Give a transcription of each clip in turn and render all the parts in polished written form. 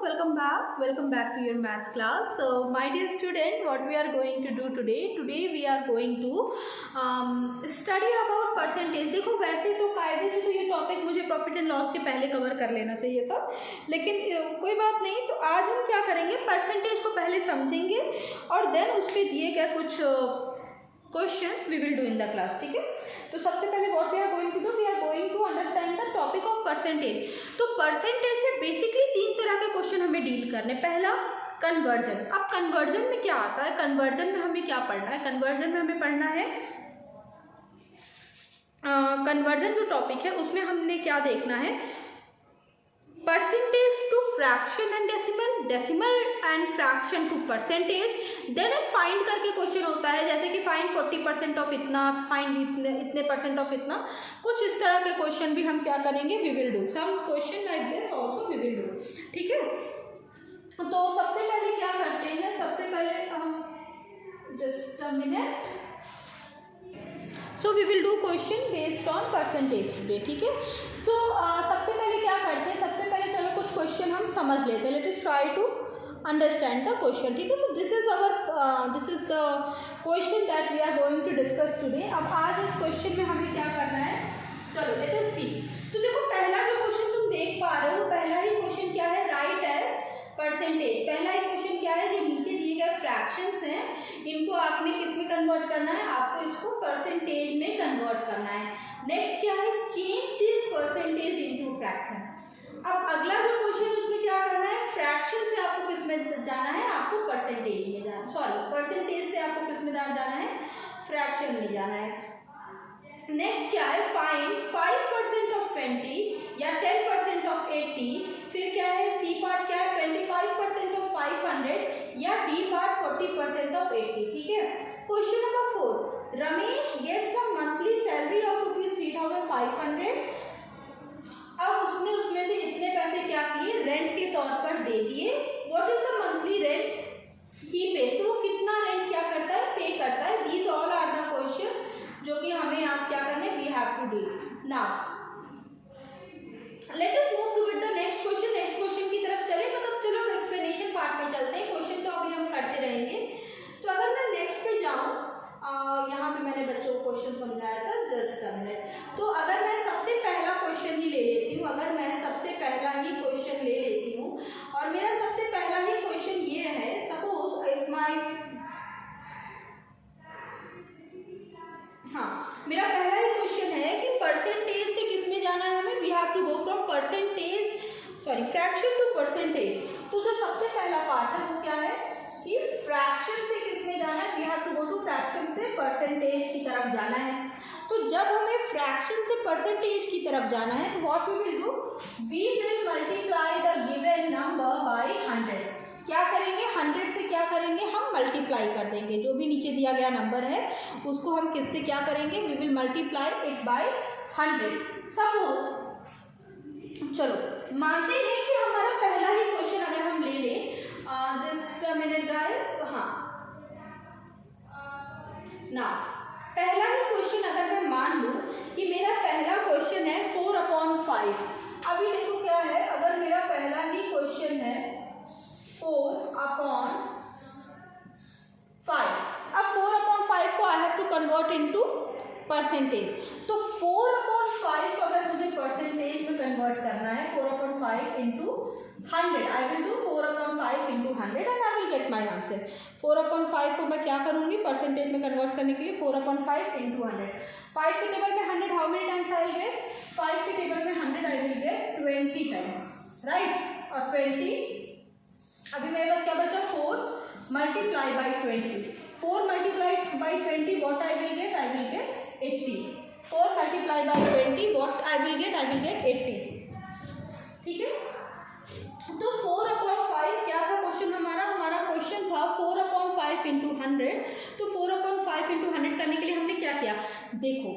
Welcome back to your math class. So my dear student, what we are going to do today we are going to study about percentage. देखो वैसे तो कायदे से तो ये topic मुझे profit and loss के पहले कवर कर लेना चाहिए था, लेकिन कोई बात नहीं। तो आज हम क्या करेंगे, परसेंटेज को पहले समझेंगे और देन उस पर दिए गए कुछ questions we will do in the class. ठीक है, तो सबसे पहले what we are going to do, we are going to understand the topic of percentage. तो परसेंटेज से बेसिकली तीन तरह के क्वेश्चन हमें डील करने। पहला कन्वर्जन। अब कन्वर्जन में क्या आता है, कन्वर्जन में हमें क्या पढ़ना है, कन्वर्जन में हमें पढ़ना है कन्वर्जन जो टॉपिक है उसमें हमने क्या देखना है, percentage to fraction and decimal, decimal and fraction to percentage. Then एक फाइंड करके क्वेश्चन होता है, जैसे कि फाइंड 40% ऑफ इतना, फाइंड इतने परसेंट ऑफ इतना, कुछ इस तरह के क्वेश्चन भी हम क्या करेंगे, we will do some question like this also we will do. ठीक है, तो सबसे पहले क्या करते हैं, सबसे पहले हम just a minute, so we will do question based on percentage today. ठीक है, सो सबसे पहले क्या करते हैं, सबसे पहले चलो कुछ क्वेश्चन हम समझ लेते हैं। Let us try to understand the question. ठीक है, so this is the question that we are going to discuss today. अब आज इस क्वेश्चन में हमें क्या करना है, चलो लेट अस सी। तो देखो पहला जो क्वेश्चन तुम देख पा रहे हो, पहला ही क्वेश्चन क्या है, राइट एज परसेंटेज। पहला ही क्वेश्चन क्या है, जो नीचे दिए गए फ्रैक्शंस हैं इनको आपने किस में कन्वर्ट करना है, आपको इसको परसेंटेज में कन्वर्ट करना है। नेक्स्ट क्या है, change this percentage into fraction. अब अगला जो क्वेश्चन उसमें क्या करना है, फ्रैक्शन से आपको किस में जाना है, आपको परसेंटेज में जाना, सॉरी परसेंटेज से आपको किस में जाना है, फ्रैक्शन में जाना है। नेक्स्ट क्या है, फाइंड 5% ऑफ 20 या 10% ऑफ 80। फिर क्या है, सी पार्ट क्या है, 25% ऑफ 500 या डी पार्ट 40% ऑफ 80। ठीक है, question number 4, Ramesh gets a monthly salary of ₹3,500। अब उसने उसमें से इतने पैसे क्या किए, रेंट के तौर पर दे दिए। What is the monthly rent he pay, तो वो कितना रेंट क्या करता है, पे करता है। These all are the question जो कि हमें आज क्या करना है, we have to do. Now let us move to with the next question. Next question की तरफ चले, मतलब चलो एक्सप्लेनेशन पार्ट में चलते हैं, क्वेश्चन तो अभी हम करते रहेंगे। तो अगर मैं नेक्स्ट पे जाऊँ, यहाँ पे मैंने बच्चों को क्वेश्चन समझाया था, जस्ट अ मिनट। तो अगर मैं सबसे पहला क्वेश्चन ही ले लेती हूँ, अगर मैं सबसे पहला ही क्वेश्चन ले लेती हूँ और मेरा सबसे पहला ही क्वेश्चन ये है, सपोज इफ माई, हाँ मेरा पहला ही क्वेश्चन है कि परसेंटेज से किस में जाना है हमें, we have to go from percentage, sorry fraction to percentage. तो जो सबसे पहला पार्ट है वो क्या है कि फ्रैक्शन से किस में जाना है, we have to go to fraction से परसेंटेज की तरफ जाना है। तो जब हमें फ्रैक्शन से परसेंटेज की तरफ जाना है तो what we will do, we will multiply the given number by 100। क्या करेंगे, 100 से क्या करेंगे, हम मल्टीप्लाई कर देंगे। जो भी नीचे दिया गया नंबर है उसको हम किससे क्या करेंगे, we will multiply it by 100। Suppose चलो मानते हैं कि हमारा पहला ही क्वेश्चन अगर हम ले लें, जस्ट अ मिनट गाइस, हाँ ना पहला ही क्वेश्चन अगर मैं मान लूं कि मेरा पहला क्वेश्चन है 4/5। अभी देखो क्या है, अगर मेरा पहला ही क्वेश्चन है 4/5, अब 4/5 को I have to convert into percentage. तो 4/5 अगर मुझे परसेंटेज में कन्वर्ट करना है, 4/5 into 100, I will do 4/5 into 100 and I will get my answer. 4/5 को मैं क्या करूँगी, परसेंटेज में कन्वर्ट करने के लिए 4/5 इंटू 100। 5 के टेबल में 100 how many times I will get, 5 के टेबल में 100 I will get 20 times, right. और 20, अभी मेरे पास क्या बचा, 4 multiply by 20, 4 multiply by 20 what I will get, I will get 80। 4 multiply by 20 what I will get, I will get 80। ठीक है, तो 4/5 क्या था क्वेश्चन हमारा, हमारा क्वेश्चन था 4/5 इंटू 100। तो 4/5 इंटू 100 करने के लिए हमने क्या किया, देखो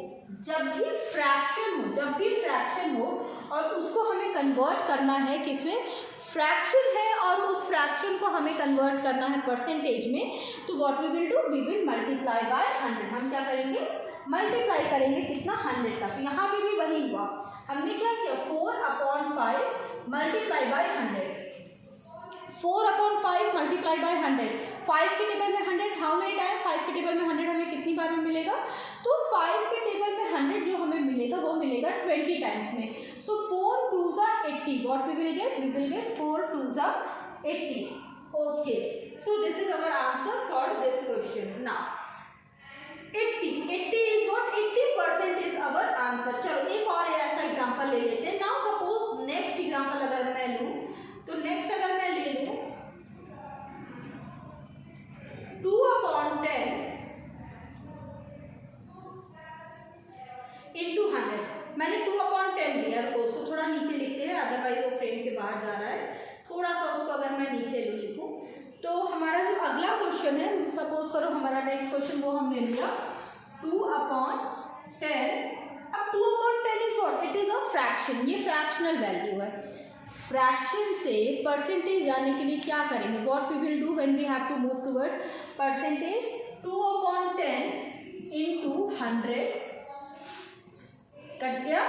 जब भी फ्रैक्शन हो और उसको हमें कन्वर्ट करना है किसमें, फ्रैक्शन है और उस फ्रैक्शन को हमें कन्वर्ट करना है परसेंटेज में, तो what we will do, we will multiply by 100। हम क्या करेंगे, मल्टीप्लाई करेंगे कितना, 100 तक। यहाँ पे भी वही हुआ, हमने क्या किया, 4/5 मल्टीप्लाई बाय 100। Multiply by 100। 5 के टेबल में 100 हाउ मेनी टाइम, 5 के टेबल में 100 हमें कितनी बार में मिलेगा, तो 5 के टेबल में 100 जो हमें मिलेगा वो मिलेगा 20 टाइम्स में। So 4 2s are 80, what we will get 4 2s are 80। Okay, so this is our answer for this question. Now 80 is what, 80% is our answer. चलो एक और ऐसा एग्जांपल ले लेते हैं। नाउ सपोज नेक्स्ट एग्जांपल अगर मैं लूं, तो नेक्स्ट अगर मैं ले लूं 2/10 into 100। मैंने 2/10 लिया, तो उसको थोड़ा नीचे लिखते हैं, अदरवाइज वो फ्रेम के बाहर जा रहा है। थोड़ा सा उसको अगर मैं नीचे लिखूं, तो हमारा जो अगला क्वेश्चन है, सपोज करो हमारा नेक्स्ट क्वेश्चन वो हमने लिया 2/10। अब 2/10 is what, it is a fraction, ये फ्रैक्शनल वैल्यू है। फ्रैक्शन से परसेंटेज जाने के लिए क्या करेंगे, what we will do when we have to move toward percentage. 2/10 into 100 cut गया,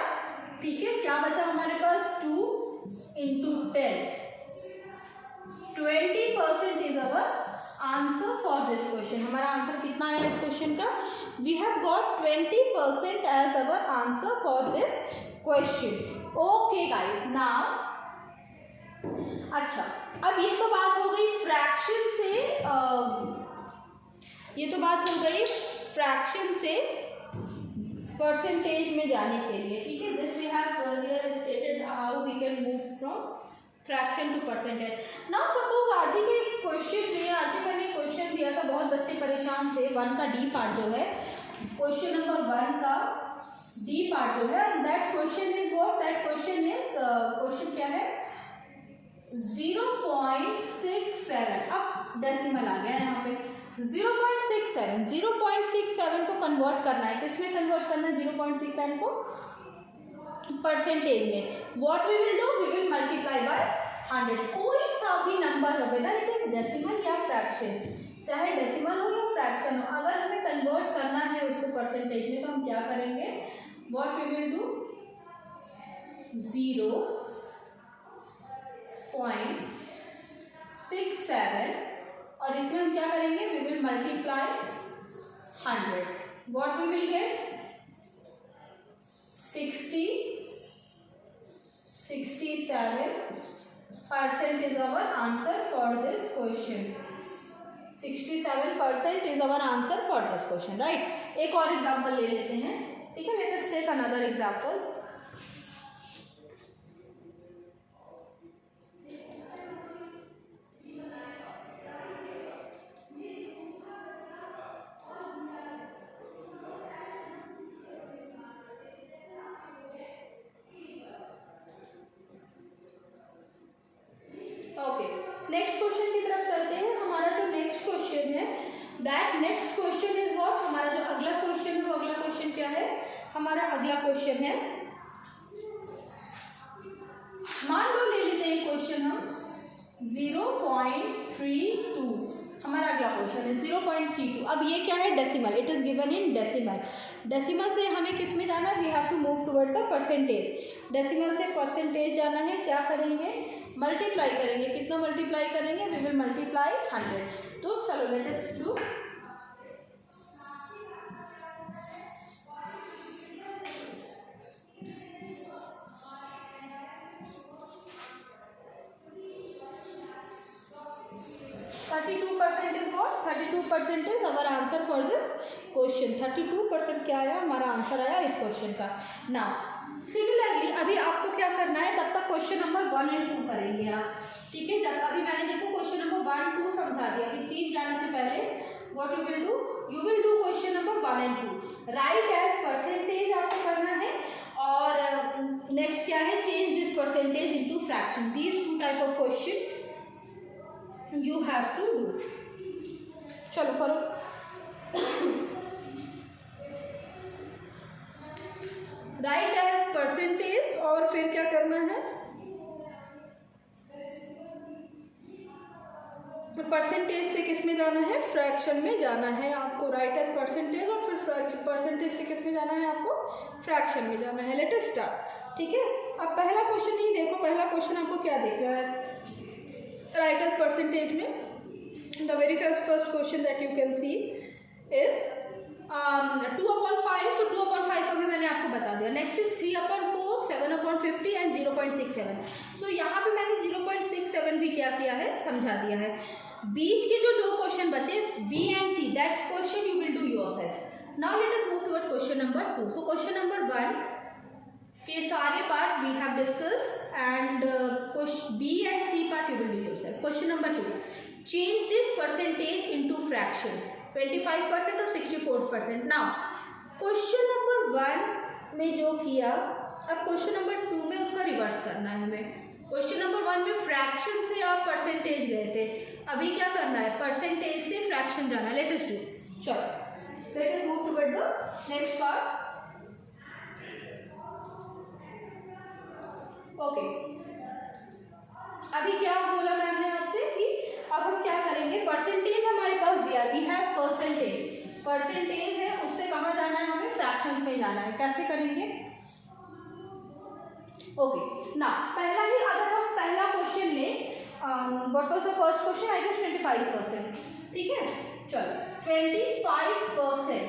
ठीक है। क्या बचा हमारे पास, 2 into 10, 20% is our answer for this question. हमारा आंसर कितना है इस क्वेश्चन का, we have got 20% as our answer for this question. Okay guys, now अच्छा, अब ये तो बात हो गई फ्रैक्शन से, ये तो बात हो गई फ्रैक्शन से परसेंटेज में जाने के लिए, ठीक है। This we have here stated how we can move from fraction to percentage. Now suppose आज ही का एक क्वेश्चन दिया, आज ही मैंने क्वेश्चन दिया था, बहुत बच्चे परेशान थे। 1 का डी पार्ट जो है, क्वेश्चन नंबर 1 का डी पार्ट जो है, that question is what, that question is, question क्या है 0.67। अब डेसिमल आ गया यहाँ पे 0.67। 0.67 को कन्वर्ट करना है, किसमें कन्वर्ट करना है 0.67 को, परसेंटेज में। What we will do, we will multiply by 100। कोई सा भी नंबर हो, वेदर इट इज डेसिमल या फ्रैक्शन, चाहे डेसिमल हो या फ्रैक्शन हो, अगर हमें कन्वर्ट करना है उसको परसेंटेज में, तो हम क्या करेंगे, व्हाट वी विल डू 0.67 और इसमें हम क्या करेंगे, we will multiply 100। What we will get 67% is our answer for this question। 67% is our answer for this question, right। एक और एग्जाम्पल ले लेते हैं, ठीक है। Let us take another example. Next question की तरफ चलते हैं। हमारा जो नेक्स्ट क्वेश्चन है, that next question is what, हमारा जो अगला क्वेश्चन है वो अगला क्वेश्चन क्या है, हमारा अगला क्वेश्चन है, मान लो ले लेते हैं क्वेश्चन हम 0.32। हमारा अगला क्वेश्चन है 0.32। अब ये क्या है, decimal, it is given in decimal. Decimal से हमें किस में जाना है, we have to move toward the percentage. Decimal से परसेंटेज जाना है, क्या करेंगे, मल्टीप्लाई करेंगे। कितना मल्टीप्लाई करेंगे, वी विल मल्टीप्लाई 100। तो चलो let us do, % our answer for this question. 32% क्या आया, हमारा आंसर आया इस क्वेश्चन का। नाउ सिमिलरली अभी आपको क्या करना है, तब तक क्वेश्चन नंबर 1 और 2 करेंगे आप, ठीक है। जब अभी मैंने देखो क्वेश्चन नंबर 1 2 समझा दिया, अभी 3 जाने से पहले what you will do, you will do question number 1 और 2। राइट एज परसेंटेज आपको करना है, और नेक्स्ट क्या है, change this percentage into fraction. These 2 type of question you have to do. चलो करो। राइट एज परसेंटेज, और फिर क्या करना है, परसेंटेज से किस में जाना है, फ्रैक्शन में जाना है आपको। राइट एज परसेंटेज और फिर परसेंटेज से किस में जाना है आपको, फ्रैक्शन में जाना है। लेट अस स्टार्ट, ठीक है। अब पहला क्वेश्चन ही देखो, पहला क्वेश्चन आपको क्या दिख रहा है, राइट एज परसेंटेज में the very first question that you can see is 2/5. तो 2/5 अभी मैंने आपको बता दिया. Next is 3/4, 7/50 and 0.67. सो यहाँ पे मैंने 0.67 भी क्या किया है, समझा दिया है. बीच के जो दो क्वेश्चन बचे B and C, that question you will do yourself. Now let us move toward question number 2. So question number 1 के सारे part we have discussed and B and C part you will do yourself. Question number 2, change this percentage into fraction 25% और 64%. Now question number 1 में जो किया, अब question number 2 में उसका reverse करना है हमें. क्वेश्चन नंबर 1 में फ्रैक्शन से आप परसेंटेज गए थे, अभी क्या करना है, परसेंटेज से फ्रैक्शन जाना है. Let us do. चलो let us move toward the next part. Okay, अभी क्या बोला मैम ने आपसे कि अब हम क्या करेंगे, परसेंटेज हमारे पास दिया, वी हैव परसेंटेज. परसेंटेज है, उससे कहाँ जाना है हमें, फ्रैक्शंस में जाना है. कैसे करेंगे? ओके ना, पहला ही अगर हम पहला क्वेश्चन लें, what was the first question, I guess 25%. ठीक है, चलो 25%.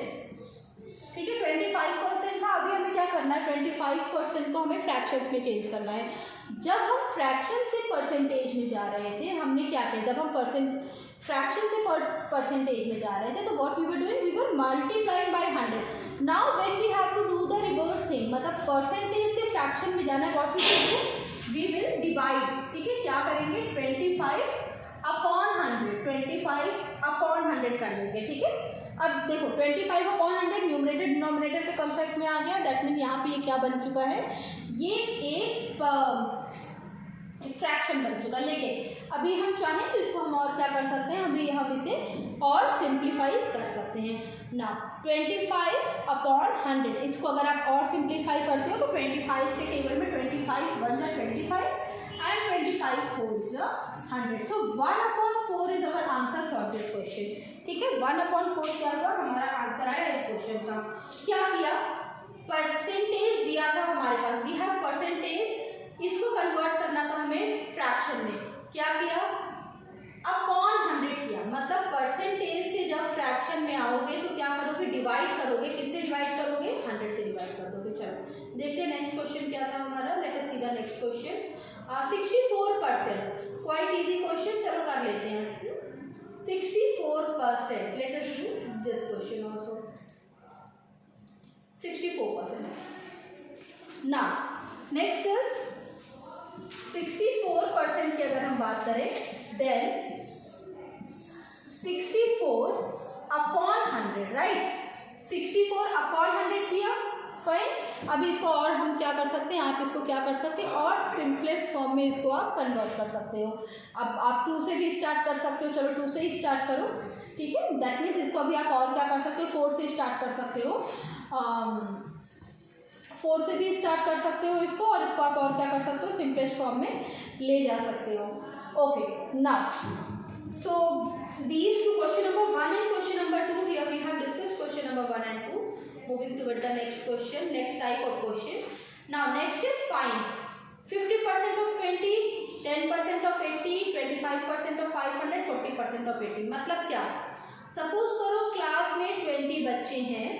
ठीक है, 25% था. अभी हमें क्या करना है, 25% को हमें फ्रैक्शंस में चेंज करना है. जब हम फ्रैक्शन से परसेंटेज में जा रहे थे, हमने क्या किया, जब हम फ्रैक्शन से परसेंटेज में जा रहे थे तो what we were doing, we were multiplying by 100. Now when we have to do the reverse thing, मतलब परसेंटेज से फ्रैक्शन में जाना है, what we will do, we will divide. ठीक है, क्या करेंगे, 25/100, 25/100 कर लेंगे. ठीक है, अब देखो 25/100 न्यूमरेटर डिनोमिनेटर के कंसेप्ट में आ गया. दैट मीन्स यहाँ पे ये क्या बन चुका है, ये एक फ्रैक्शन बन चुका. लेकिन अभी हम चाहें तो इसको हम और क्या कर सकते हैं, अभी हम इसे और सिंप्लीफाई कर सकते हैं. ना 25/100, इसको अगर आप और सिंप्लीफाई करते हो तो 25 के टेबल में 25 1 जा 25 एंड 25 4 जा 100. सो 1/4 is our answer for this question. ठीक है, 1/4 क्या हुआ, हमारा आंसर आया इस क्वेश्चन का. क्या किया, परसेंटेज दिया था हमारे पास, वी हैव परसेंटेज, इसको कन्वर्ट करना था हमें फ्रैक्शन में. क्या किया, अपॉन 100 किया. मतलब परसेंटेज से जब फ्रैक्शन में आओगे तो क्या करोगे, डिवाइड करोगे. किससे डिवाइड करोगे, 100 से डिवाइड कर दोगे. चलो देखते हैं नेक्स्ट क्वेश्चन क्या था हमारा. Let us see the next question. 64%, quite easy question, चलो कर लेते हैं. 64%, late us do this question also. 64%. Now next is 64% की अगर हम बात करें, देन 64/100, राइट. 64/100 किया, फाइन. अभी इसको और हम क्या कर सकते हैं, आप इसको क्या कर सकते हैं, और सिंपलेस्ट फॉर्म में इसको आप कन्वर्ट कर सकते हो. अब आप 2 से भी स्टार्ट कर सकते हो, चलो 2 से ही स्टार्ट करो. ठीक है, दैट मीन्स इसको अभी आप और क्या कर सकते हो, 4 से स्टार्ट कर सकते हो. 4 से भी स्टार्ट कर सकते हो इसको, और इसको आप और क्या कर सकते हो, सिंपलेस्ट फॉर्म में ले जा सकते हो. Okay, now so these two question number 1 and question number 2, here we have discussed question number 1 and 2. Moving toward the next question, next type of question. Now next is find 50% of 20, 10% of 80, 25% of 500, 40% of 80. मतलब क्या, suppose करो class में 20 बच्चे हैं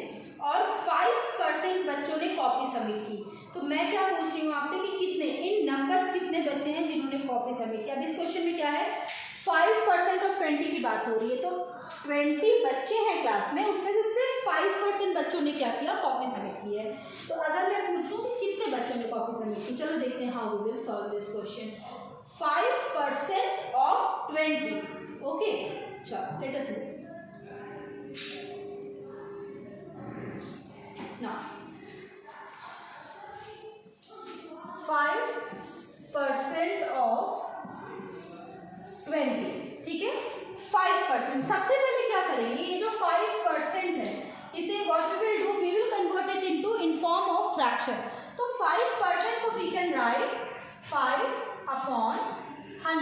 और 5% बच्चों ने copy submit की. तो मैं क्या पूछ रही हूँ आपसे कि कितने, इन नंबर्स कितने बच्चे हैं जिन्होंने कॉपी सबमिट किया. अब इस क्वेश्चन में क्या है, 5% ऑफ 20 की बात हो रही है. तो 20 बच्चे हैं क्लास में, उसमें से सिर्फ 5% बच्चों ने क्या किया, कॉपी सबमिट की है. तो अगर मैं पूछूं कि कितने बच्चों ने कॉपी सबमिट की, चलो देखते हैं how we will solve this question. 5% of 20. Okay, चलो let us move. Now 5% of 20. ठीक है, 5%. सबसे पहले क्या करेंगे, ये जो 5% है इसे what we will do, we will convert it into in form of fraction. तो 5% को we can write 5/100.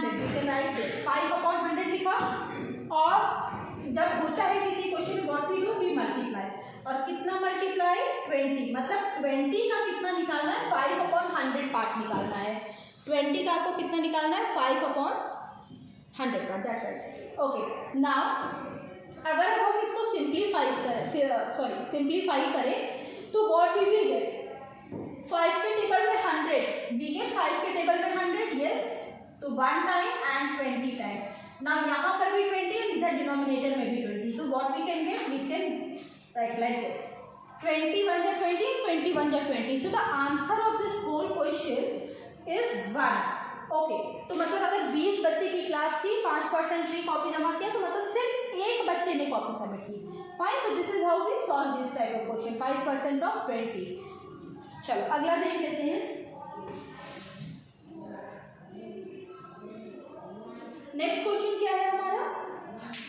We can write this 5/100 लिखा. और जब होता है किसी question what we do, we multiply. और कितना मल्टीप्लाई, 20. मतलब 20 का कितना निकालना है, 5/100 पार्ट निकालना है. 20 का आपको कितना निकालना है, 5/100. 100 दैट्स राइट। ओके नाउ अगर हम इसको सिंप्लीफाई करें तो व्हाट वी विल गेट, 5 के टेबल में 100, वी गेट 5 के टेबल में 100, यस, तो 1 टाइम एंड 20 टाइम। नाउ यहाँ पर भी 20, इधर डिनोमिनेटर में भी 20, so what we can get, we can write like this, 21 जा 20, 21 जा 20, so the answer of this whole question is 1। Okay तो मतलब अगर 20 बच्चे की क्लास थी, 5% ने कॉपी जमा किया, तो मतलब सिर्फ एक बच्चे ने कॉपी सबमिट की। फाइन, तो this is how we solve this type of question, 5% of 20। चलो अगला देख लेते हैं। नेक्स्ट क्वेश्चन क्या है हमारा,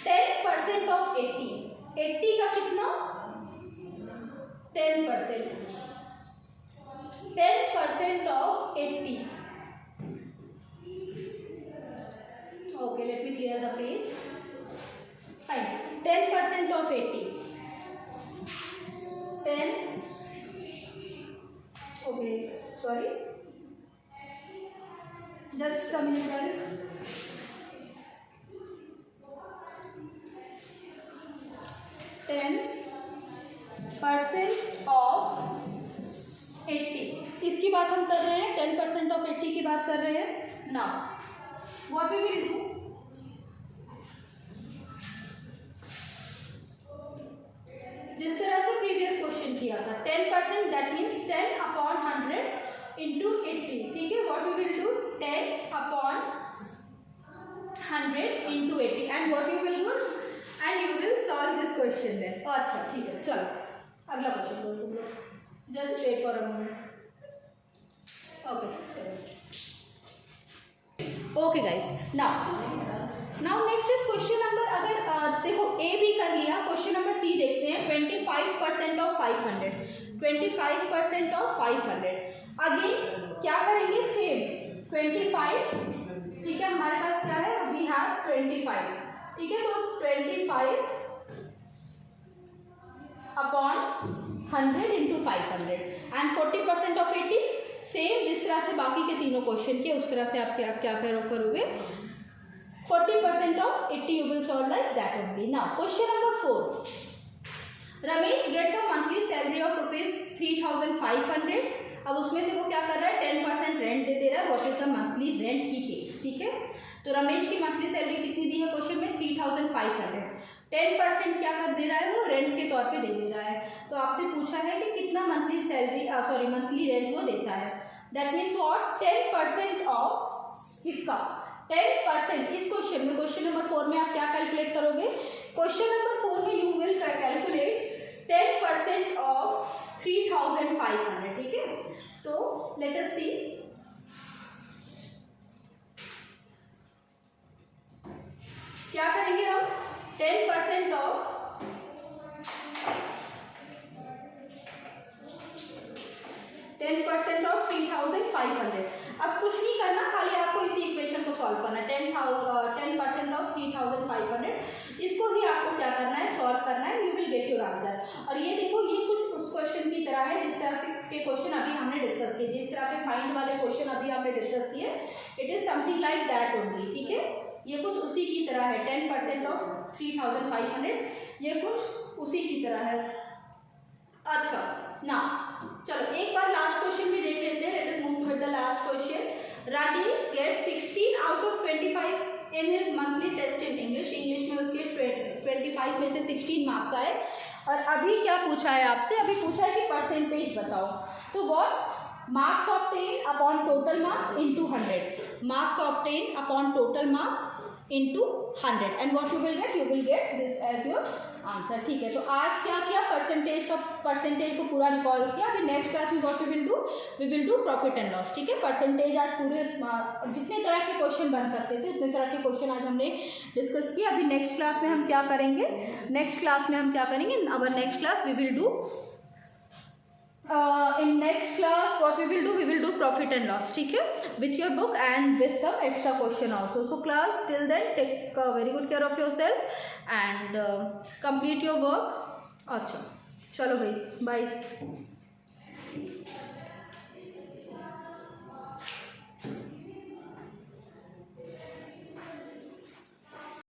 10% ऑफ 80, 80 का कितना, 10%, 10% of 80। Okay, let me clear the page. Fine. 10% of 80. 10. Okay, sorry. Just a minute, guys. 10% of 80. इसकी बात हम कर रहे हैं, 10% of 80 की बात कर रहे हैं। Now, what we will do? जिस तरह से प्रीवियस क्वेश्चन किया था, 10% दैट मीन्स 10 अपॉन 100 इंटू 80, ठीक है। What we will do, 10 upon 100 into 80 and what you will do, and you will solve this question then. अच्छा ठीक है, चलो अगला क्वेश्चन लो, just wait for a moment. Okay guys, now next is question number, अगर देखो ए भी कर लिया, क्वेश्चन नंबर सी देखते हैं। 25% ऑफ 500, 25% ऑफ 500। अगेन क्या करेंगे, सेम 25, ठीक है। हमारे पास क्या है, वी हैव 25, ठीक है। तो 25 upon 100 into 500 and 40% of 80, same जिस तरह से बाकी के तीनों क्वेश्चन के, उस तरह से आप क्या करोगे, 40% of 80 you will solve like that only. Now question number 4, Ramesh gets a monthly salary of ₹3,500। अब उसमें से वो क्या कर रहा है, 10% रेंट दे रहा है। What is the monthly rent he page, ठीक है। तो रमेश की मंथली सैलरी कितनी दी है क्वेश्चन में, 3,500। 10% क्या कर दे रहा है, वो रेंट के तौर पे दे रहा है। तो आपसे पूछा है कि कितना मंथली सैलरी, मंथली रेंट वो देता है। दैट मीन्स व्हाट, 10% ऑफ किसका, 10%। इस क्वेश्चन में, क्वेश्चन नंबर 4 में आप क्या कैलकुलेट करोगे, क्वेश्चन नंबर 4 में यू विल कैलकुलेट 10% ऑफ 3,500, ठीक है। तो लेट अस सी, क्या करेंगे हम, 10% ऑफ 3,500। अब कुछ नहीं करना, खाली आपको इसी इक्वेशन को सॉल्व करना है। 10% ऑफ 3,500, इसको ही आपको क्या करना है, सॉल्व करना है, you will get your answer. और ये देखो, ये कुछ उस क्वेश्चन की तरह है जिस तरह के क्वेश्चन अभी हमने डिस्कस किए, जिस तरह के फाइंड वाले क्वेश्चन अभी हमने डिस्कस किए, it is something like that only, ठीक है। ये कुछ उसी की तरह है, 10% ऑफ 3,500, ये कुछ उसी की तरह है। अच्छा ना, चलो एक बार लास्ट क्वेश्चन भी देख लेते हैं। Let us move to the last question. Rajesh get 16 out of 25 in his monthly test in English. English में उसके 25 में से 16 मार्क्स आए। और अभी क्या पूछा है आपसे, अभी पूछा है कि परसेंटेज बताओ। तो what, marks obtain upon total marks into 100, marks obtain upon total marks into 100 and what you will get this as your answer, ठीक है। तो आज क्या किया, परसेंटेज को पूरा रिकॉल किया। अभी नेक्स्ट क्लास में what we will do profit and loss, ठीक है। परसेंटेज आज पूरे जितने तरह के क्वेश्चन बन सकते थे उतने तरह के क्वेश्चन आज हमने डिस्कस किए। अभी नेक्स्ट क्लास में हम क्या करेंगे, our next class we will do in next class what we will do profit and loss, ठीक है, with your book and with some extra question also. So class, till then take very good care of yourself and complete your work. अच्छा चलो भाई, bye.